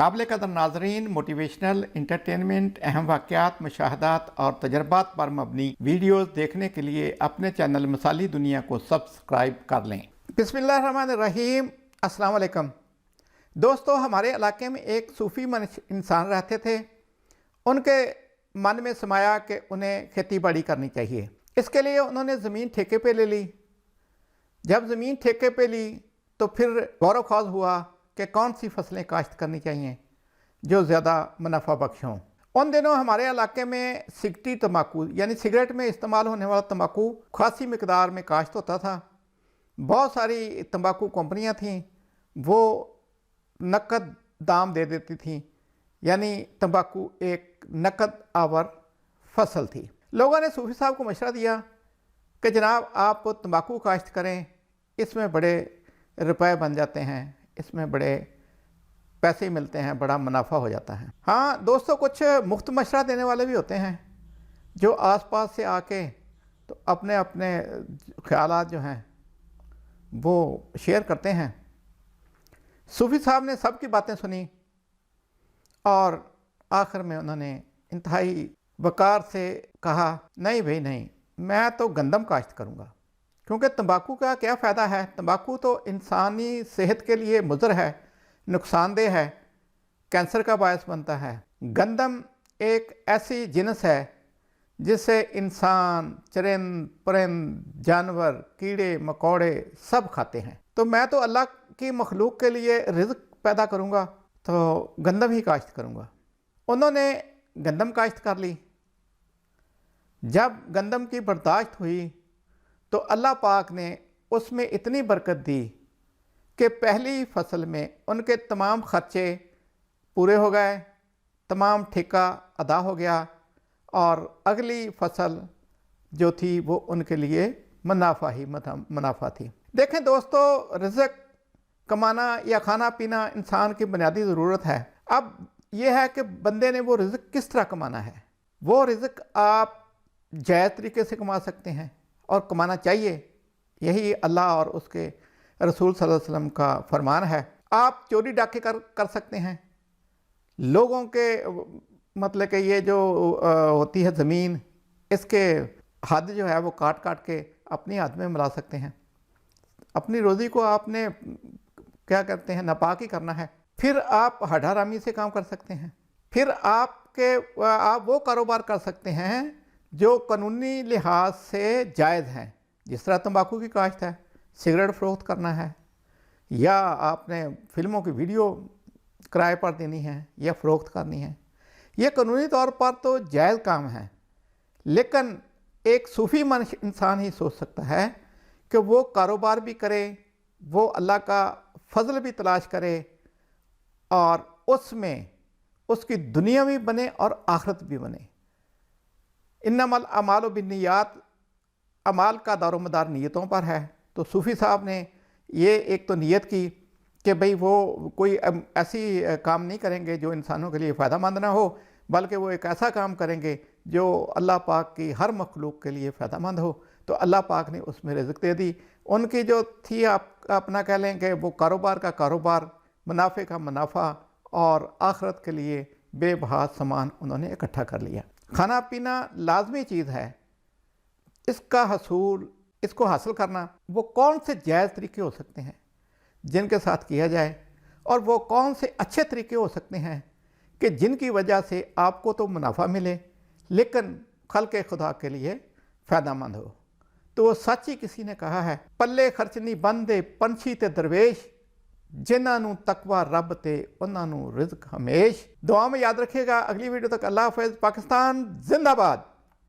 काबिल कदर नाजरीन, मोटिवेशनल, इंटरटेनमेंट, अहम वाक़यात, मुशाहदात और तजर्बात पर मबनी वीडियोस देखने के लिए अपने चैनल मिसाली दुनिया को सब्सक्राइब कर लें। बिस्मिल्लाहिर्रहमानिर्रहीम। अस्सलाम वालेकुम दोस्तों, हमारे इलाके में एक सूफ़ी इंसान रहते थे। उनके मन में समाया कि उन्हें खेती बाड़ी करनी चाहिए। इसके लिए उन्होंने ज़मीन ठेके पे ले ली। जब ज़मीन ठेके पे ली तो फिर गौर ख्वास हुआ कि कौन सी फसलें काश्त करनी चाहिए जो ज़्यादा मुनाफा बख्श हों। उन दिनों हमारे इलाके में सिगटी तंबाकू यानी सिगरेट में इस्तेमाल होने वाला तंबाकू खासी मिकदार में काश्त होता था। बहुत सारी तंबाकू कंपनियां थीं, वो नकद दाम दे देती थीं, यानी तंबाकू एक नकद आवर फसल थी। लोगों ने सूफी साहब को मशवरा दिया कि जनाब आप तंबाकू काश्त करें, इसमें बड़े रुपए बन जाते हैं, इसमें बड़े पैसे मिलते हैं, बड़ा मुनाफा हो जाता है। हाँ दोस्तों, कुछ मुफ्त मशवरा देने वाले भी होते हैं जो आसपास से आके तो अपने अपने ख्यालात जो हैं वो शेयर करते हैं। सूफी साहब ने सबकी बातें सुनी और आखिर में उन्होंने इंतहाई वक़ार से कहा, नहीं भाई नहीं, मैं तो गंदम काश्त करूँगा, क्योंकि तंबाकू का क्या फ़ायदा है। तंबाकू तो इंसानी सेहत के लिए मुज़र है, नुकसानदेह है, कैंसर का बायस बनता है। गंदम एक ऐसी जिनस है जिसे इंसान, चरिंद परिंद, जानवर, कीड़े मकोड़े सब खाते हैं। तो मैं तो अल्लाह की मखलूक के लिए रिज़्क पैदा करूँगा, तो गंदम ही काश्त करूँगा। उन्होंने गंदम काश्त कर ली। जब गंदम की बर्दाश्त हुई तो अल्लाह पाक ने उसमें इतनी बरकत दी कि पहली फसल में उनके तमाम खर्चे पूरे हो गए, तमाम ठेका अदा हो गया और अगली फसल जो थी वो उनके लिए मुनाफा ही मुनाफा थी। देखें दोस्तों, रिज़्क कमाना या खाना पीना इंसान की बुनियादी ज़रूरत है। अब यह है कि बंदे ने वो रिज़्क किस तरह कमाना है। वो रिज़्क आप जायज़ तरीके से कमा सकते हैं और कमाना चाहिए। यही अल्लाह और उसके रसूल सल्लल्लाहु अलैहि वसल्लम का फरमान है। आप चोरी डाके कर सकते हैं। लोगों के मतलब कि ये जो होती है ज़मीन, इसके हद जो है वो काट काट के अपनी हद में मिला सकते हैं। अपनी रोज़ी को आपने क्या करते हैं, नापाक ही करना है। फिर आप हरामी से काम कर सकते हैं। फिर आप वो कारोबार कर सकते हैं जो कानूनी लिहाज से जायज़ हैं, जिस तरह तंबाकू की काश्त है, सिगरेट फ़रोख्त करना है, या आपने फ़िल्मों की वीडियो किराए पर देनी है या फ़रोख्त करनी है। ये कानूनी तौर पर तो जायज़ काम है, लेकिन एक सूफ़ी इंसान ही सोच सकता है कि वो कारोबार भी करे, वो अल्लाह का फ़ज़ल भी तलाश करे और उसमें उसकी दुनिया भी बने और आखिरत भी बने। इन्नमल अमालु बिन्नियात, अमाल का दारोमदार नीयतों पर है। तो सूफ़ी साहब ने ये एक तो नीयत की कि भाई वो कोई ऐसी काम नहीं करेंगे जो इंसानों के लिए फ़ायदा मंद ना हो, बल्कि वो एक ऐसा काम करेंगे जो अल्लाह पाक की हर मखलूक के लिए फ़ायदा मंद हो। तो अल्लाह पाक ने उसमें रिज़्क दे दी। उनकी जो थी, आप अपना कह लें कि वो कारोबार का कारोबार, मुनाफे का मुनाफा और आखिरत के लिए बेबहा सामान उन्होंने इकट्ठा कर लिया। खाना पीना लाजमी चीज़ है। इसका हसूल, इसको हासिल करना, वो कौन से जायज़ तरीके हो सकते हैं जिनके साथ किया जाए, और वो कौन से अच्छे तरीके हो सकते हैं कि जिनकी वजह से आपको तो मुनाफा मिले लेकिन खल्क़े खुदा के लिए फ़ायदा मंद हो। तो वो सच ही किसी ने कहा है, पल्ले खर्च नहीं बंदे पंछी ते दरवेश, जिन्हों तकवा रब ते उन्होंने रिज़्क हमेश। दुआ में याद रखिएगा। अगली वीडियो तक अल्लाह हाफ़िज़। पाकिस्तान जिंदाबाद।